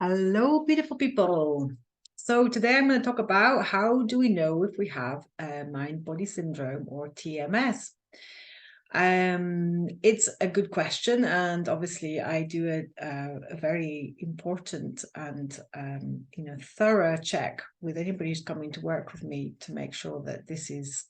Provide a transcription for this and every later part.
Hello, beautiful people. So today I'm going to talk about how do we know if we have mind-body syndrome or TMS. It's a good question, and obviously I do a very important and thorough check with anybody who's coming to work with me to make sure that this is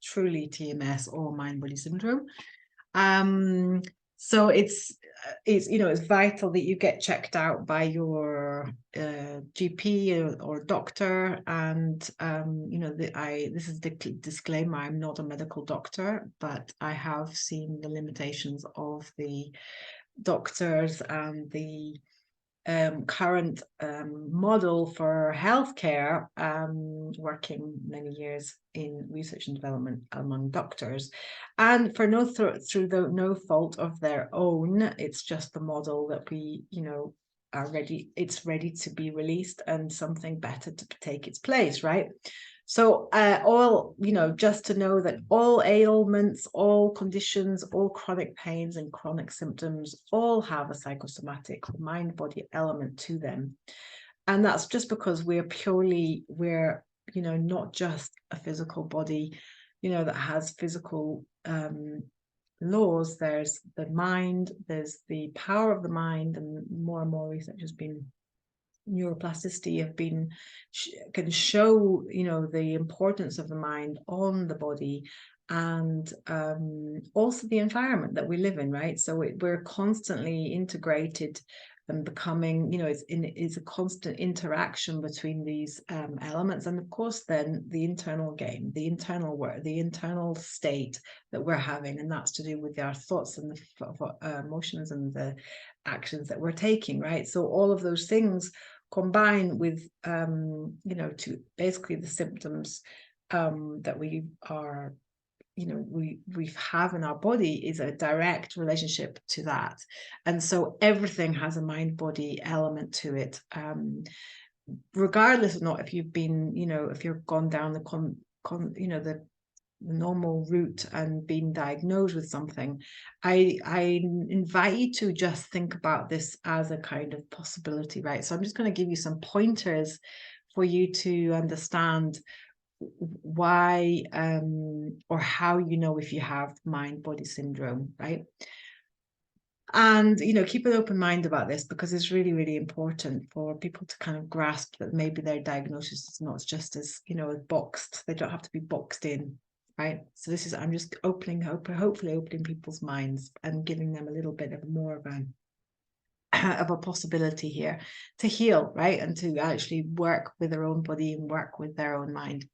truly TMS or mind-body syndrome. So it's vital that you get checked out by your GP or doctor, and this is the disclaimer, I'm not a medical doctor, but I have seen the limitations of the doctors and the current model for healthcare, working many years in research and development among doctors, and for no fault of their own. It's just the model that we are ready. It's ready to be released, and something better to take its place, right? So just to know that all ailments, all conditions, all chronic pains and chronic symptoms all have a psychosomatic mind-body element to them. And that's just because we're not just a physical body, that has physical laws. There's the mind, there's the power of the mind, and more research has been neuroplasticity can show the importance of the mind on the body, and also the environment that we live in, right? So we're constantly integrated and becoming, it's a constant interaction between these elements, and of course then the internal game, the internal work, the internal state that we're having, and that's to do with our thoughts and the emotions and the actions that we're taking, right? So all of those things combine with to basically the symptoms that we are we have in our body is a direct relationship to that. And so everything has a mind-body element to it, regardless of not if you've been if you've gone down the normal route and been diagnosed with something. I invite you to just think about this as a kind of possibility, right? So I'm just going to give you some pointers for you to understand why or how if you have mind-body syndrome, right? And keep an open mind about this, because it's really, really important for people to kind of grasp that maybe their diagnosis is not just as boxed. They don't have to be boxed in, right? So this is, I'm just hopefully opening people's minds and giving them a little bit of more of a possibility here to heal, right? And to actually work with their own body and work with their own mind.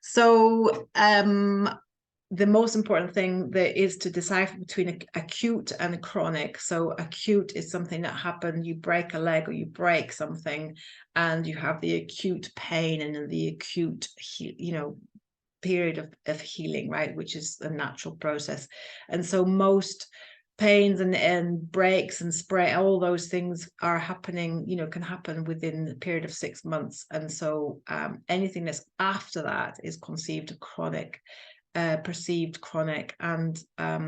So the most important thing that is to decipher between acute and chronic. So acute is something that happened, you break a leg or you break something, and you have the acute pain and the acute period of healing, right, which is a natural process. And so most pains and breaks and spray, all those things are happening, can happen within the period of 6 months. And so anything that's after that is conceived chronic, perceived chronic. And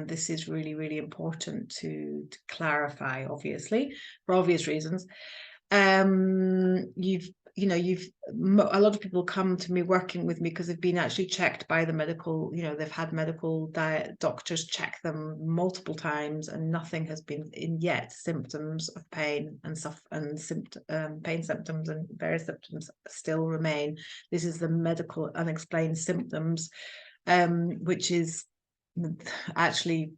this is really, really important to clarify, obviously, for obvious reasons. A lot of people come to me working with me because they've been actually checked by the medical, they've had medical doctors check them multiple times, and nothing has been in yet. Symptoms of pain and stuff, and pain symptoms and various symptoms still remain. This is the medical unexplained symptoms, which is actually,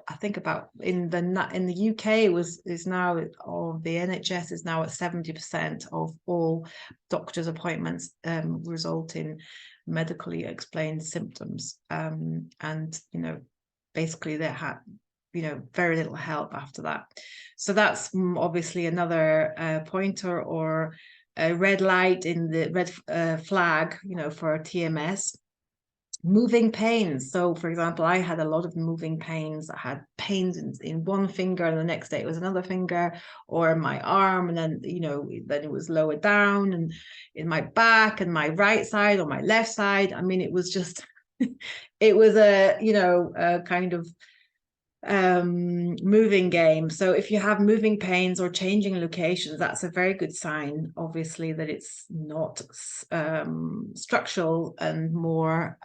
I think about in the UK is now, or the NHS is now at 70% of all doctors' appointments result in medically explained symptoms, and basically they had very little help after that. So that's obviously another pointer or a red light in the red flag for TMS. Moving pains. So for example, I had a lot of moving pains. I had pains in one finger, and the next day it was another finger, or my arm, and then then it was lower down, and in my back and my right side or my left side. I mean, it was just it was a kind of moving game. So if you have moving pains or changing locations, that's a very good sign, obviously, that it's not structural and more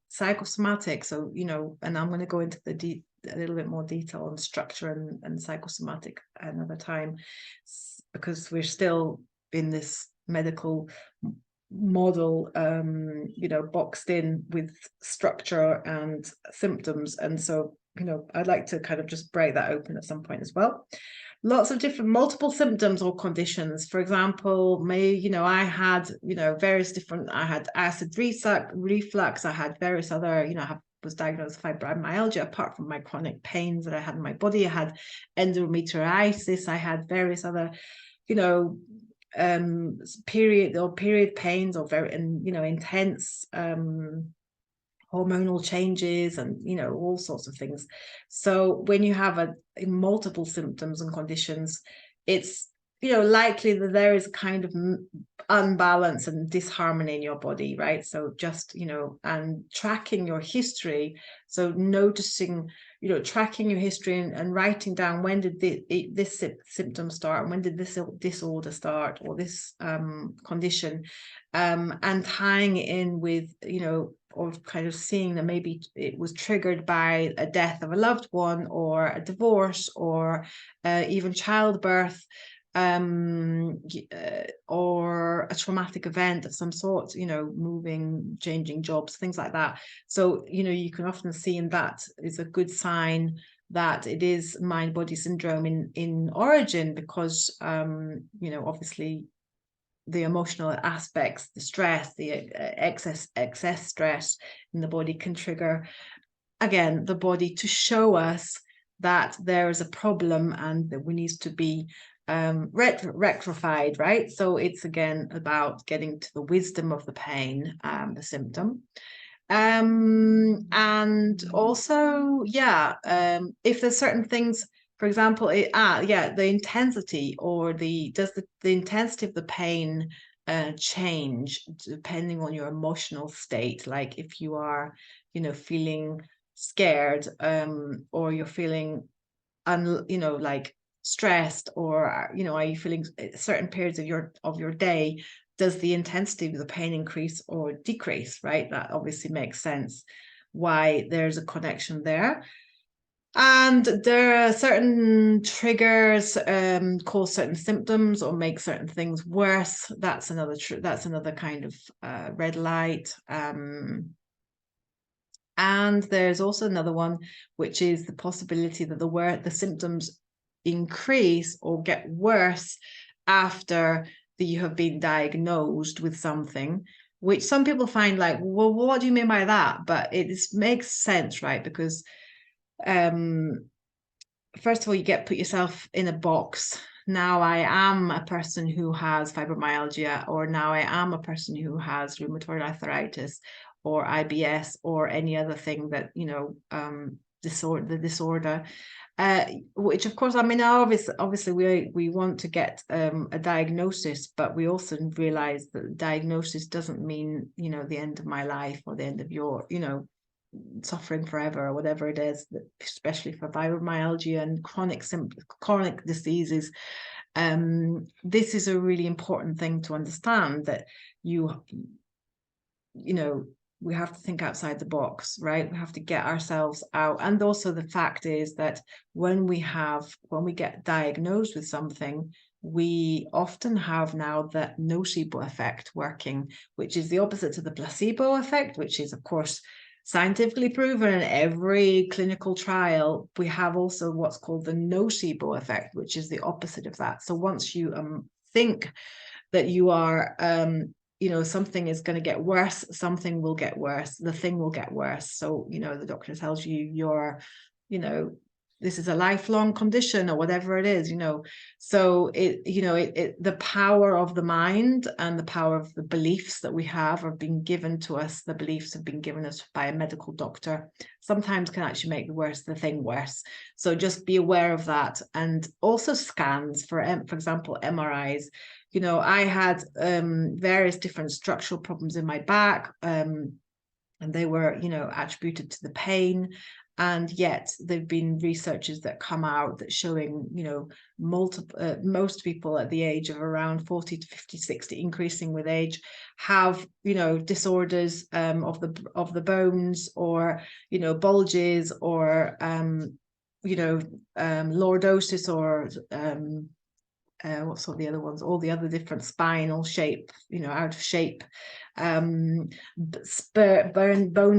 psychosomatic. So, you know, and I'm going to go into a little bit more detail on structure and psychosomatic another time, because we're still in this medical model, you know, boxed in with structure and symptoms. And so, you know, I'd like to kind of just break that open at some point as well. Lots of different multiple symptoms or conditions. For example, you know, I had, you know, various different, I had acid reflux, I had various other, you know, was diagnosed with fibromyalgia. Apart from my chronic pains that I had in my body, I had endometriosis, I had various other, you know, period pains, or very, and you know, intense hormonal changes, and you know, all sorts of things. So when you have multiple symptoms and conditions, it's, you know, likely that there is kind of unbalance and disharmony in your body, right? So just, you know, and tracking your history, so noticing, you know, tracking your history and writing down, when did this symptom start, and when did this disorder start, or this condition, and tying it in with, you know, or kind of seeing that maybe it was triggered by a death of a loved one, or a divorce, or even childbirth, or a traumatic event of some sort, you know, moving, changing jobs, things like that. So, you know, you can often see in that is a good sign that it is mind-body syndrome in origin, because, you know, obviously the emotional aspects, the stress, the excess stress in the body can trigger, again, the body to show us that there is a problem and that we need to be rectified, right? So it's again about getting to the wisdom of the pain, the symptom. And also, yeah, if there's certain things, for example, the intensity, or does the intensity of the pain change depending on your emotional state? Like if you are, you know, feeling scared, or you're feeling you know, like stressed, or you know, are you feeling certain periods of your day, does the intensity of the pain increase or decrease, right? That obviously makes sense why there's a connection there. And there are certain triggers cause certain symptoms or make certain things worse. That's another kind of red light. And there's also another one, which is the possibility that the symptoms increase or get worse after you have been diagnosed with something, which some people find like, well, what do you mean by that? But it makes sense, right? Because first of all, you put yourself in a box. Now I am a person who has fibromyalgia, or now I am a person who has rheumatoid arthritis, or IBS, or any other thing that, you know, the disorder, which of course, I mean, obviously we want to get a diagnosis, but we also realize that diagnosis doesn't mean, you know, the end of my life, or the end of your, you know, suffering forever, or whatever it is, especially for fibromyalgia and chronic diseases. This is a really important thing to understand, that you know, we have to think outside the box, right? We have to get ourselves out. And also the fact is that when we get diagnosed with something, we often have now that nocebo effect working, which is the opposite to the placebo effect, which is of course scientifically proven in every clinical trial. We have also what's called the nocebo effect, which is the opposite of that. So once you think that you are you know, something is going to get worse, something will get worse, the thing will get worse. So, you know, the doctor tells you you know, this is a lifelong condition, or whatever it is, you know. So the power of the mind and the power of the beliefs that we have are being given to us. The beliefs have been given us by a medical doctor, sometimes can actually make the thing worse. So just be aware of that. And also scans, for example, MRIs. You know, I had various different structural problems in my back, and they were, you know, attributed to the pain. And yet there've been researches that come out that showing, you know, most people at the age of around 40 to 50, 60, increasing with age, have, you know, disorders of the bones, or, you know, bulges, or you know, lordosis, or what's all the other ones, all the other different spinal shape, you know, out of shape, bone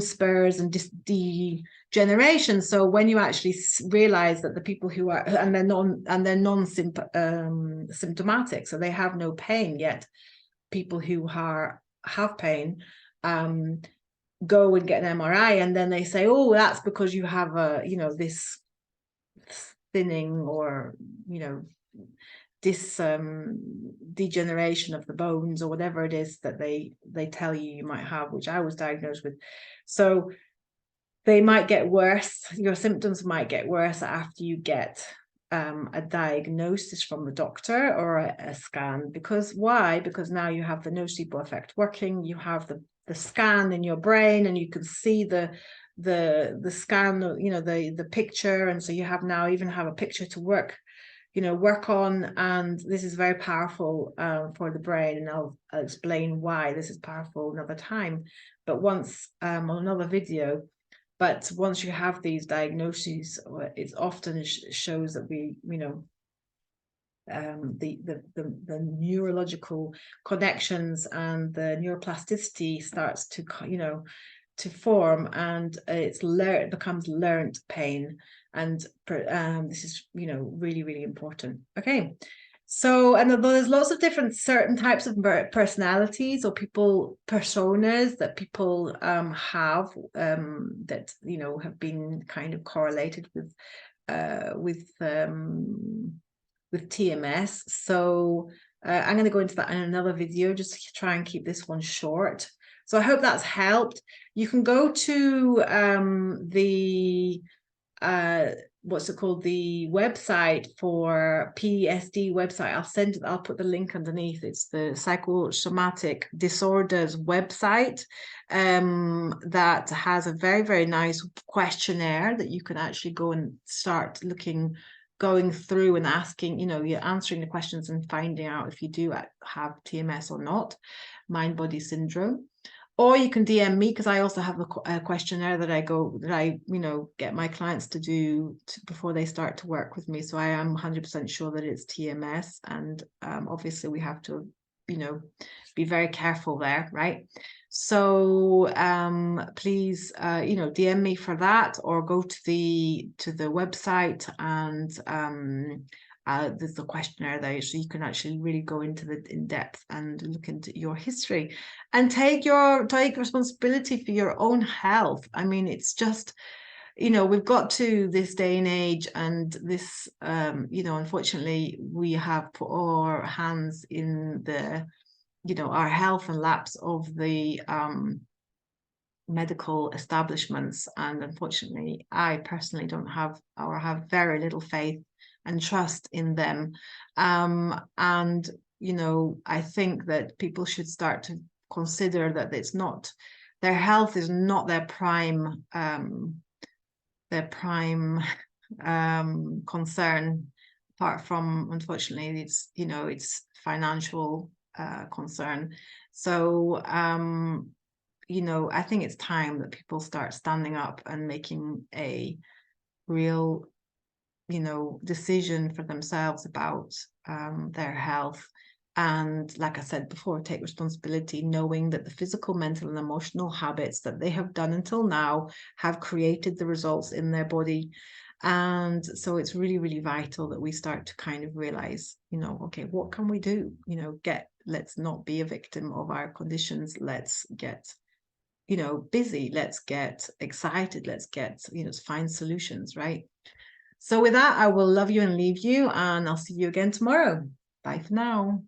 spurs and degeneration. So when you actually realize that the people who are, and they're non-symptomatic, so they have no pain, yet people who have pain go and get an MRI, and then they say, oh, that's because you have a, you know, this thinning, or, you know, this degeneration of the bones, or whatever it is that they tell you might have, which I was diagnosed with. So they might get worse. Your symptoms might get worse after you get a diagnosis from the doctor, or a scan. Because why? Because now you have the nocebo effect working. You have the scan in your brain, and you can see the scan, you know, the picture, and so you have now even have a picture to work on. And this is very powerful for the brain, and I'll explain why this is powerful another time, but once on another video. But once you have these diagnoses, it often shows that we, you know, the neurological connections and the neuroplasticity starts to, you know, to form, and it becomes learned pain. And this is, you know, really, really important. Okay. So, and there's lots of different certain types of personalities, or personas that people have, that, you know, have been kind of correlated with TMS. So I'm going to go into that in another video, just to try and keep this one short. So I hope that's helped. You can go to the what's it called, the website for PSD website. I'll put the link underneath. It's the Psychosomatic Disorders website that has a very, very nice questionnaire that you can actually go and start going through and asking, you know, you're answering the questions and finding out if you do have TMS or not, Mindbody Syndrome. Or you can DM me, because I also have a questionnaire that I you know, get my clients to do before they start to work with me. So I am 100% sure that it's TMS, and obviously we have to, you know, be very careful there, right? So please, you know, DM me for that, or go to the website, and there's a questionnaire there, so you can actually really go into in depth and look into your history, and take responsibility for your own health. I mean, it's just, you know, we've got to this day and age, and this, you know, unfortunately, we have put our hands in the, you know, our health and laps of the medical establishments. And unfortunately, I personally don't have, or have very little faith and trust in them. And, you know, I think that people should start to consider that it's not, their health is not their prime concern, apart from, unfortunately, it's, you know, it's financial concern. So you know, I think it's time that people start standing up and making a real, you know, decision for themselves about their health. And like I said before, take responsibility, knowing that the physical, mental, and emotional habits that they have done until now have created the results in their body. And so it's really, really vital that we start to kind of realize, you know, okay, what can we do? You know, let's not be a victim of our conditions. Let's get, you know, busy. Let's get excited. Let's get, you know, find solutions, right? So with that, I will love you and leave you, and I'll see you again tomorrow. Bye for now.